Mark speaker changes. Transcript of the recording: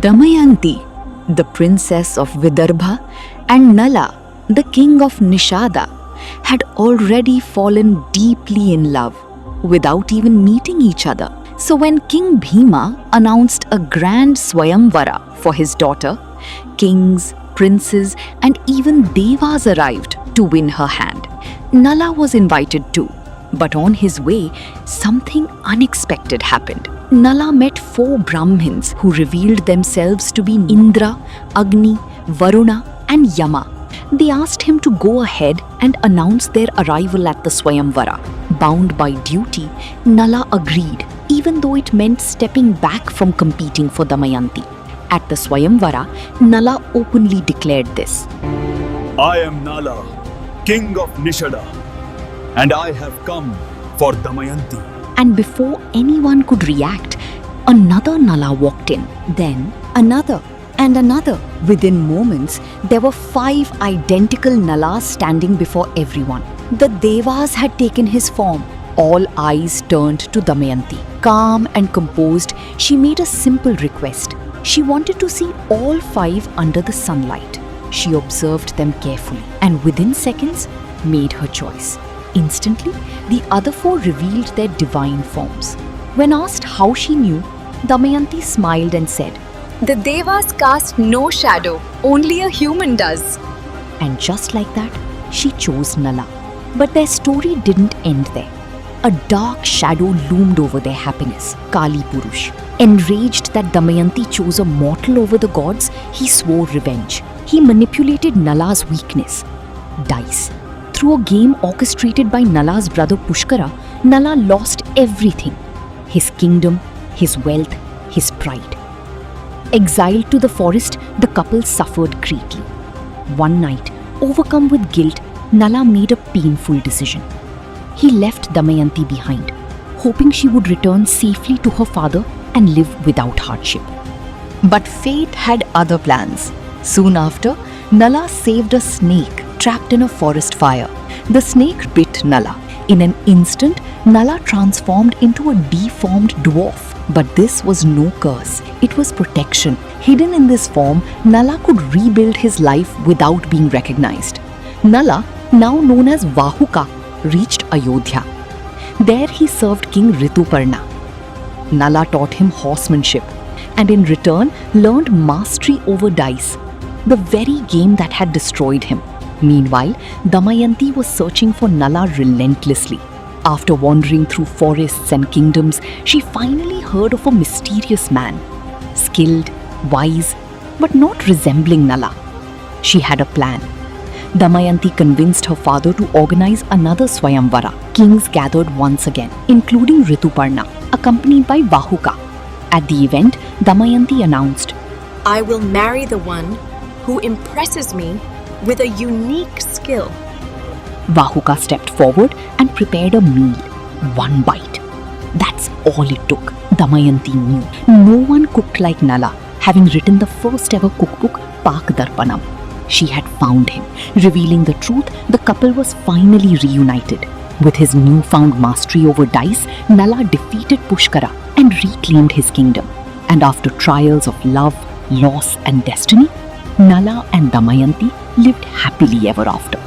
Speaker 1: Damayanti, the princess of Vidarbha, and Nala, the king of Nishada, had already fallen deeply in love without even meeting each other. So when King Bhima announced a grand Swayamvara for his daughter, kings, princes, and even devas arrived to win her hand. Nala was invited too, but on his way, something unexpected happened. Nala met 4 Brahmins who revealed themselves to be Indra, Agni, Varuna, and Yama. They asked him to go ahead and announce their arrival at the Swayamvara. Bound by duty, Nala agreed, even though it meant stepping back from competing for Damayanti. At the Swayamvara, Nala openly declared this.
Speaker 2: I am Nala, king of Nishada, and I have come for Damayanti.
Speaker 1: And before anyone could react, another Nala walked in. Then another and another. Within moments, there were 5 identical Nalas standing before everyone. The Devas had taken his form. All eyes turned to Damayanti. Calm and composed, she made a simple request. She wanted to see all 5 under the sunlight. She observed them carefully and within seconds made her choice. Instantly, the other 4 revealed their divine forms. When asked how she knew, Damayanti smiled and said,
Speaker 3: The Devas cast no shadow, only a human does.
Speaker 1: And just like that, she chose Nala. But their story didn't end there. A dark shadow loomed over their happiness, Kali Purush. Enraged that Damayanti chose a mortal over the gods, he swore revenge. He manipulated Nala's weakness, dice. Through a game orchestrated by Nala's brother Pushkara, Nala lost everything. His kingdom, his wealth, his pride. Exiled to the forest, the couple suffered greatly. One night, overcome with guilt, Nala made a painful decision. He left Damayanti behind, hoping she would return safely to her father and live without hardship. But fate had other plans. Soon after, Nala saved a snake trapped in a forest fire. The snake bit Nala. In an instant, Nala transformed into a deformed dwarf. But this was no curse. It was protection. Hidden in this form, Nala could rebuild his life without being recognized. Nala, now known as Vahuka, reached Ayodhya. There he served King Rituparna. Nala taught him horsemanship and in return learned mastery over dice, the very game that had destroyed him. Meanwhile, Damayanti was searching for Nala relentlessly. After wandering through forests and kingdoms, she finally heard of a mysterious man, skilled, wise, but not resembling Nala. She had a plan. Damayanti convinced her father to organize another Swayamvara. Kings gathered once again, including Rituparna, accompanied by Vahuka. At the event, Damayanti announced,
Speaker 3: I will marry the one who impresses me with a unique skill.
Speaker 1: Vahuka stepped forward and prepared a meal. One bite. That's all it took. Damayanti knew no one cooked like Nala, having written the first ever cookbook, Pak Darpanam. She had found him. Revealing the truth, the couple was finally reunited. With his newfound mastery over dice, Nala defeated Pushkara and reclaimed his kingdom. And after trials of love, loss and destiny, Nala and Damayanti lived happily ever after.